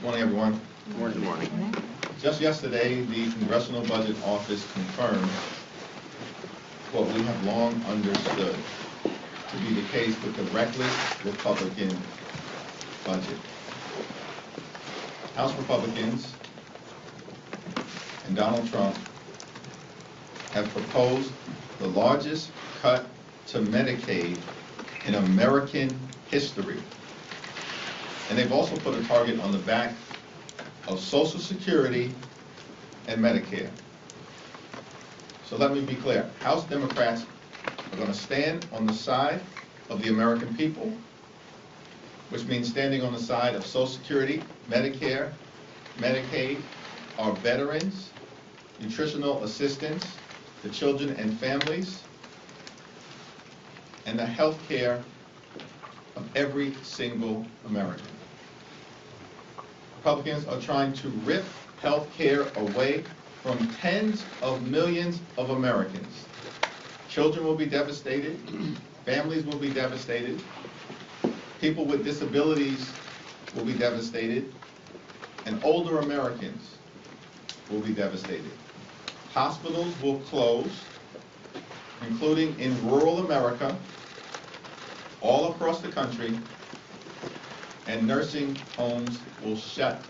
Morning, everyone. Good morning. Just yesterday, the Congressional Budget Office confirmed what we have long understood to be the case with the reckless Republican budget. House Republicans and Donald Trump have proposed the largest cut to Medicaid in American history. And they've also put a target on the back of Social Security and Medicare. So let me be clear. House Democrats are going to stand on the side of the American people, which means standing on the side of Social Security, Medicare, Medicaid, our veterans, nutritional assistance, the children and families, and the health care of every single American. Republicans are trying to rip health care away from tens of millions of Americans. Children will be devastated, families will be devastated, people with disabilities will be devastated, and older Americans will be devastated. Hospitals will close, including in rural America, all across the country, and nursing homes will shut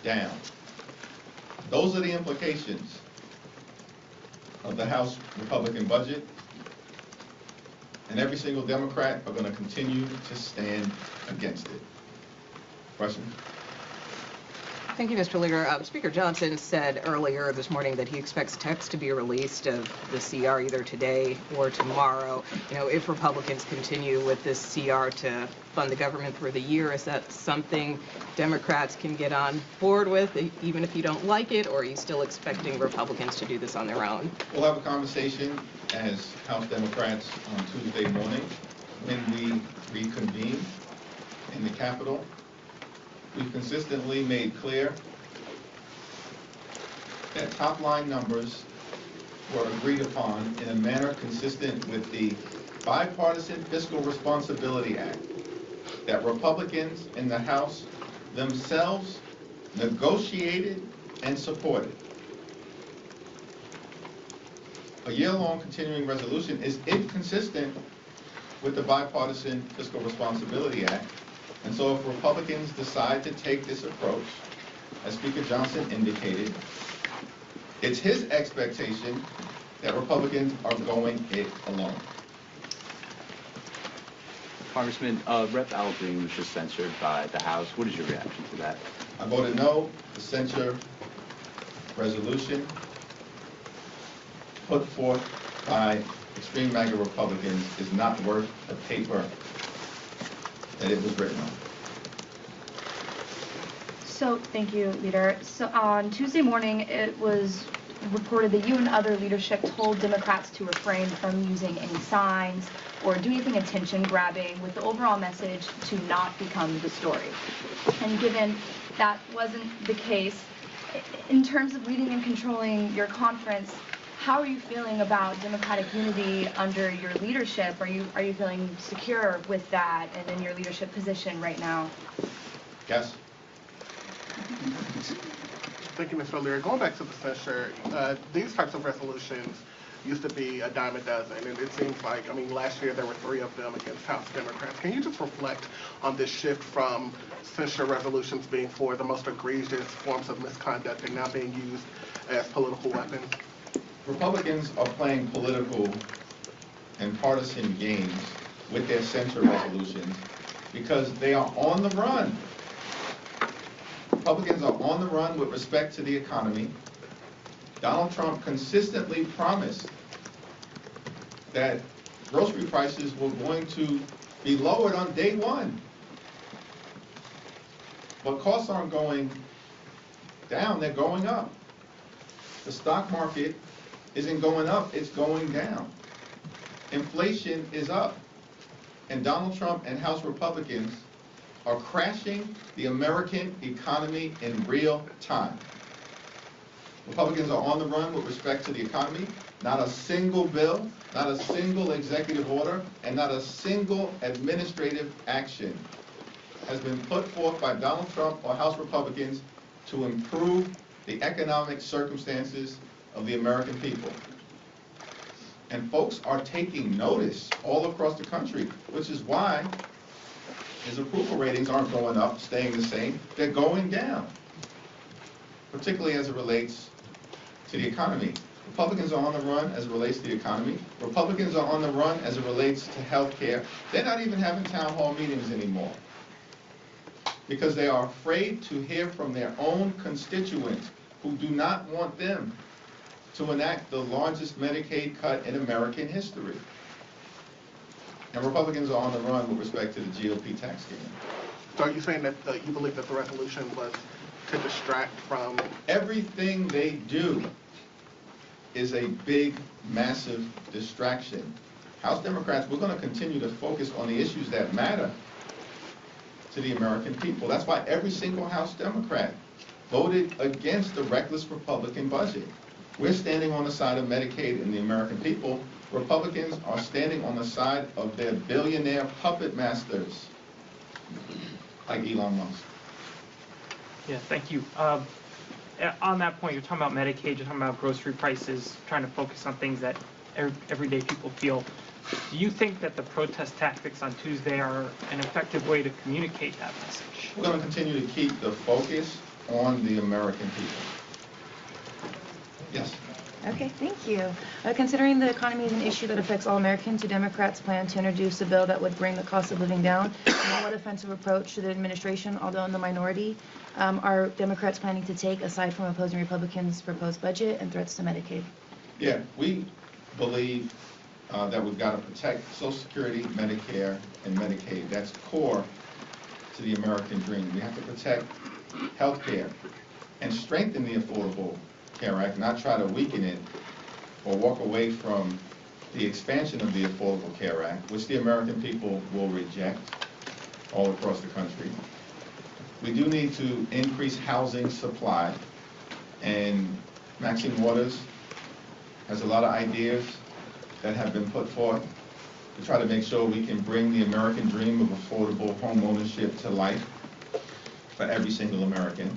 down. Those are the implications of the House Republican budget, and every single Democrat are going to continue to stand against it. Question? Thank you, Mr. Leader. Speaker Johnson said earlier this morning that he expects text to be released of the CR either today or tomorrow. You know, if Republicans continue with this CR to fund the government through the year, is that something Democrats can get on board with, even if you don't like it, or are you still expecting Republicans to do this on their own? We'll have a conversation as House Democrats on Tuesday morning when we reconvene in the Capitol. We've consistently made clear that top-line numbers were agreed upon in a manner consistent with the Bipartisan Fiscal Responsibility Act that Republicans in the House themselves negotiated and supported. A year-long continuing resolution is inconsistent with the Bipartisan Fiscal Responsibility Act. And so if Republicans decide to take this approach, as Speaker Johnson indicated, it's his expectation that Republicans are going it alone. Congressman, Rep. Al Green was just censured by the House. What is your reaction to that? I voted no. The censure resolution put forth by extreme MAGA Republicans is not worth the paper that it was written on. So, thank you, Leader. So on Tuesday morning, it was reported that you and other leadership told Democrats to refrain from using any signs or do anything attention-grabbing, with the overall message to not become the story. And given that wasn't the case, in terms of leading and controlling your conference, how are you feeling about Democratic unity under your leadership? Are you feeling secure with that and in your leadership position right now? Yes. Thank you, Mr. Leary. Going back to the censure, these types of resolutions used to be a dime a dozen, and it seems like, I mean, last year there were 3 of them against House Democrats. Can you just reflect on this shift from censure resolutions being for the most egregious forms of misconduct and now being used as political weapons? Republicans are playing political and partisan games with their censure resolutions because they are on the run. Republicans are on the run with respect to the economy. Donald Trump consistently promised that grocery prices were going to be lowered on day one. But costs aren't going down, they're going up. The stock market isn't going up, it's going down. Inflation is up. And Donald Trump and House Republicans are crashing the American economy in real time. Republicans are on the run with respect to the economy. Not a single bill, not a single executive order, and not a single administrative action has been put forth by Donald Trump or House Republicans to improve the economic circumstances of the American people. And folks are taking notice all across the country, which is why his approval ratings aren't going up, staying the same. They're going down, particularly as it relates to the economy. Republicans are on the run as it relates to the economy. Republicans are on the run as it relates to health care. They're not even having town hall meetings anymore because they are afraid to hear from their own constituents who do not want them to enact the largest Medicaid cut in American history. And Republicans are on the run with respect to the GOP tax scheme. So are you saying that you believe that the resolution was to distract from? Everything they do is a big, massive distraction. House Democrats, we're going to continue to focus on the issues that matter to the American people. That's why every single House Democrat voted against the reckless Republican budget. We're standing on the side of Medicaid and the American people. Republicans are standing on the side of their billionaire puppet masters, like Elon Musk. Yeah, thank you. On that point, you're talking about Medicaid, you're talking about grocery prices, trying to focus on things that everyday people feel. Do you think that the protest tactics on Tuesday are an effective way to communicate that message? We're going to continue to keep the focus on the American people. Yes. Okay, thank you. Considering the economy is an issue that affects all Americans, do Democrats plan to introduce a bill that would bring the cost of living down? And what offensive approach to the administration, although in the minority, are Democrats planning to take aside from opposing Republicans' proposed budget and threats to Medicaid? Yeah, we believe that we've got to protect Social Security, Medicare, and Medicaid. That's core to the American dream. We have to protect health care and strengthen the Affordable Care Act, not try to weaken it or walk away from the expansion of the Affordable Care Act, which the American people will reject all across the country. We do need to increase housing supply, and Maxine Waters has a lot of ideas that have been put forth to try to make sure we can bring the American dream of affordable home ownership to life for every single American.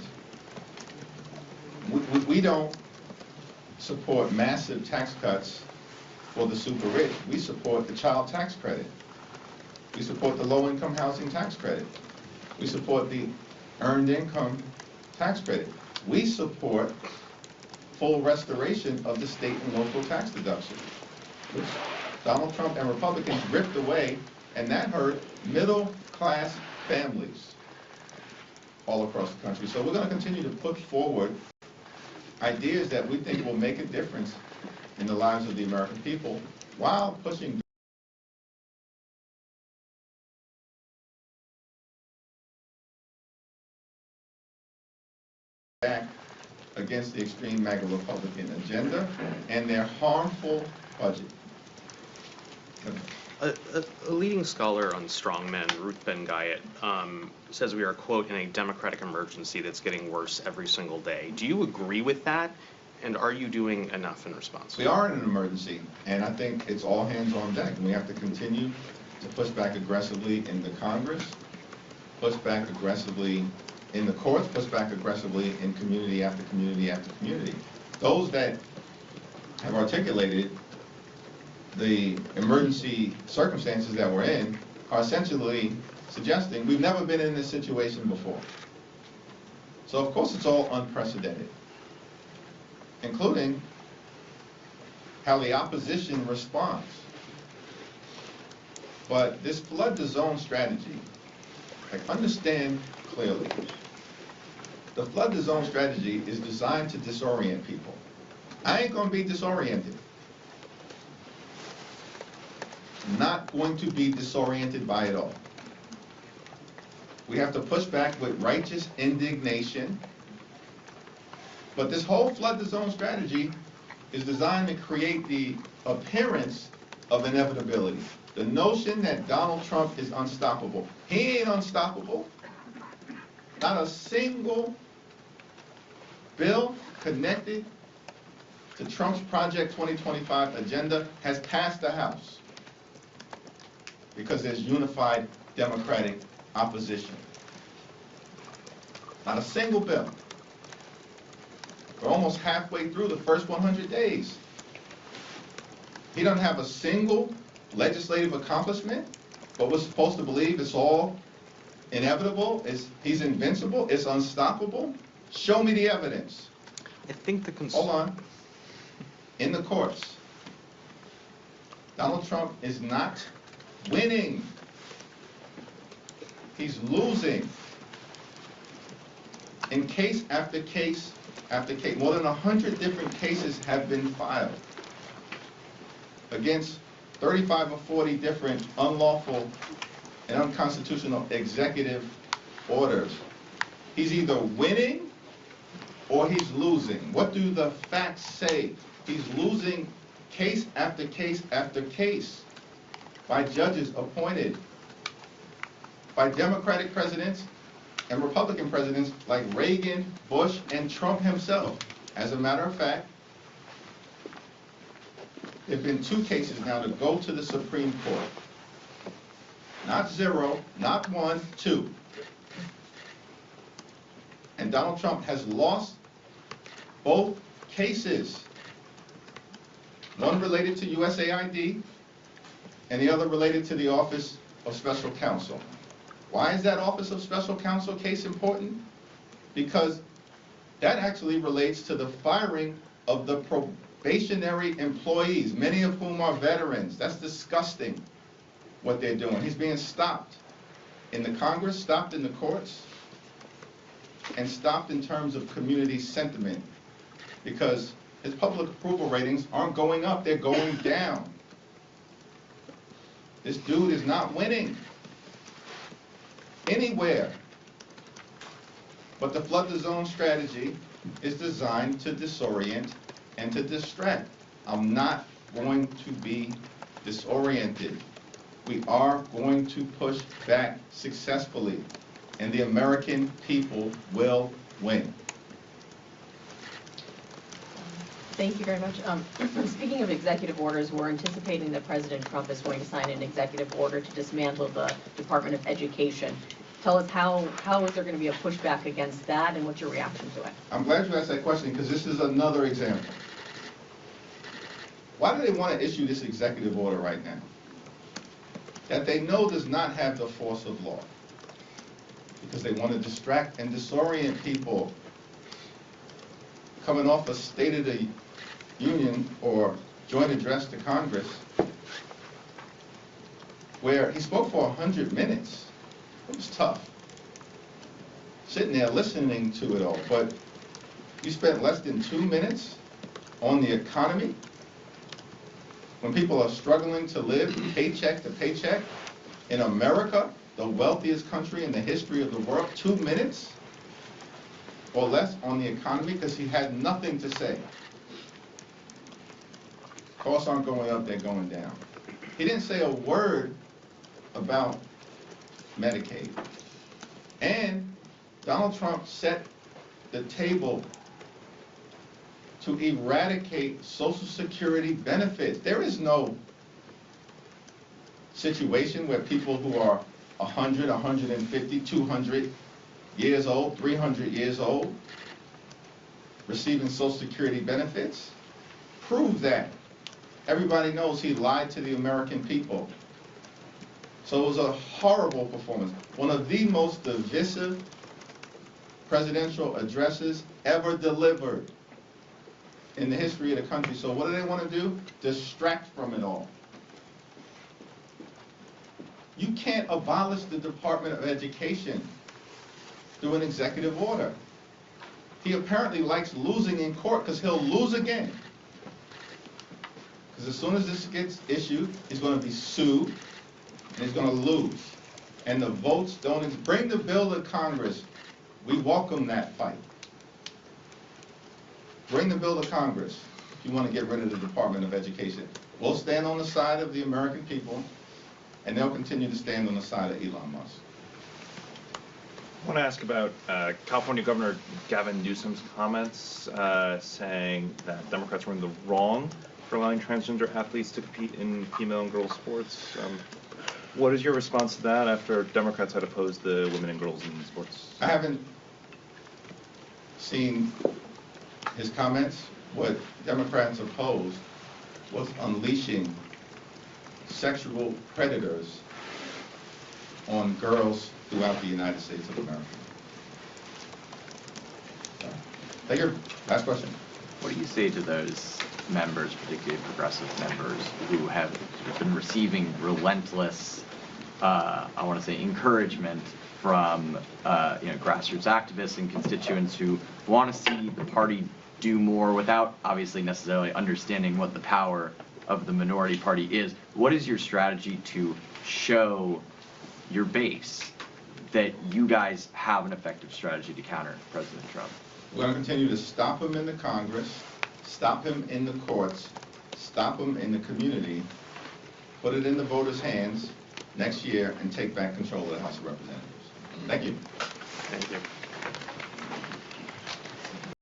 We don't support massive tax cuts for the super rich. We support the child tax credit. We support the low-income housing tax credit. We support the earned income tax credit. We support full restoration of the state and local tax deduction, which Donald Trump and Republicans ripped away, and that hurt middle-class families all across the country. So we're going to continue to put forward ideas that we think will make a difference in the lives of the American people while pushing back against the extreme MAGA Republican agenda and their harmful budget. A leading scholar on strongmen, Ruth Ben-Guyot, says we are, quote, in a democratic emergency that's getting worse every single day. Do you agree with that? And are you doing enough in response? We are in an emergency, and I think it's all hands on deck. And we have to continue to push back aggressively in the Congress, push back aggressively in the courts, push back aggressively in community after community after community. Those that have articulated the emergency circumstances that we're in are essentially suggesting we've never been in this situation before. So of course it's all unprecedented, including how the opposition responds. But this flood the zone strategy, understand clearly, the flood the zone strategy is designed to disorient people. I ain't gonna be disoriented. Not going to be disoriented by it all. We have to push back with righteous indignation. But this whole flood the zone strategy is designed to create the appearance of inevitability. The notion that Donald Trump is unstoppable. He ain't unstoppable. Not a single bill connected to Trump's Project 2025 agenda has passed the House, because there's unified Democratic opposition. Not a single bill. We're almost halfway through the first 100 days. He doesn't have a single legislative accomplishment, but we're supposed to believe it's all inevitable, he's invincible, it's unstoppable. Show me the evidence. I think the Hold on. In the courts, Donald Trump is not winning. He's losing. In case after case after case, more than 100 different cases have been filed against 35 or 40 different unlawful and unconstitutional executive orders. He's either winning or he's losing. What do the facts say? He's losing case after case after case by judges appointed by Democratic presidents and Republican presidents like Reagan, Bush, and Trump himself. As a matter of fact, there have been 2 cases now to go to the Supreme Court. Not 0, not 1, 2. And Donald Trump has lost both cases. One related to USAID and the other related to the Office of Special Counsel. Why is that Office of Special Counsel case important? Because that actually relates to the firing of the probationary employees, many of whom are veterans. That's disgusting what they're doing. He's being stopped in the Congress, stopped in the courts, and stopped in terms of community sentiment because his public approval ratings aren't going up, they're going down. This dude is not winning anywhere. But the flood the zone strategy is designed to disorient and to distract. I'm not going to be disoriented. We are going to push back successfully, and the American people will win. Thank you very much. Speaking of executive orders, we're anticipating that President Trump is going to sign an executive order to dismantle the Department of Education. Tell us how is there going to be a pushback against that, and what's your reaction to it? I'm glad you asked that question because this is another example. Why do they want to issue this executive order right now? That they know does not have the force of law. Because they want to distract and disorient people. Coming off a State of the Union or joint address to Congress, where he spoke for 100 minutes. It was tough. Sitting there listening to it all, but you spent less than 2 minutes on the economy when people are struggling to live paycheck to paycheck in America, the wealthiest country in the history of the world. 2 minutes or less on the economy because he had nothing to say. Costs aren't going up, they're going down. He didn't say a word about Medicaid. And Donald Trump set the table to eradicate Social Security benefits. There is no situation where people who are 100, 150, 200 years old, 300 years old, receiving Social Security benefits. Prove that. Everybody knows he lied to the American people. So it was a horrible performance. One of the most divisive presidential addresses ever delivered in the history of the country. So what do they want to do? Distract from it all. You can't abolish the Department of Education through an executive order. He apparently likes losing in court because he'll lose again. Because as soon as this gets issued, he's going to be sued and he's going to lose. And the votes don't bring the bill to Congress. We welcome that fight. Bring the bill to Congress if you want to get rid of the Department of Education. We'll stand on the side of the American people, and they'll continue to stand on the side of Elon Musk. I want to ask about California Governor Gavin Newsom's comments saying that Democrats were in the wrong for allowing transgender athletes to compete in female and girls sports. What is your response to that after Democrats had opposed the women and girls in sports? I haven't seen his comments, what Democrats opposed was unleashing sexual predators on girls throughout the United States of America. Thank you. Last question. What do you say to those members, particularly progressive members, who have been receiving relentless, I want to say, encouragement from grassroots activists and constituents who want to see the party do more without obviously necessarily understanding what the power of the minority party is? What is your strategy to show your base that you guys have an effective strategy to counter President Trump? We're going to continue to stop him in the Congress, stop him in the courts, stop him in the community, put it in the voters' hands next year, and take back control of the House of Representatives. Thank you.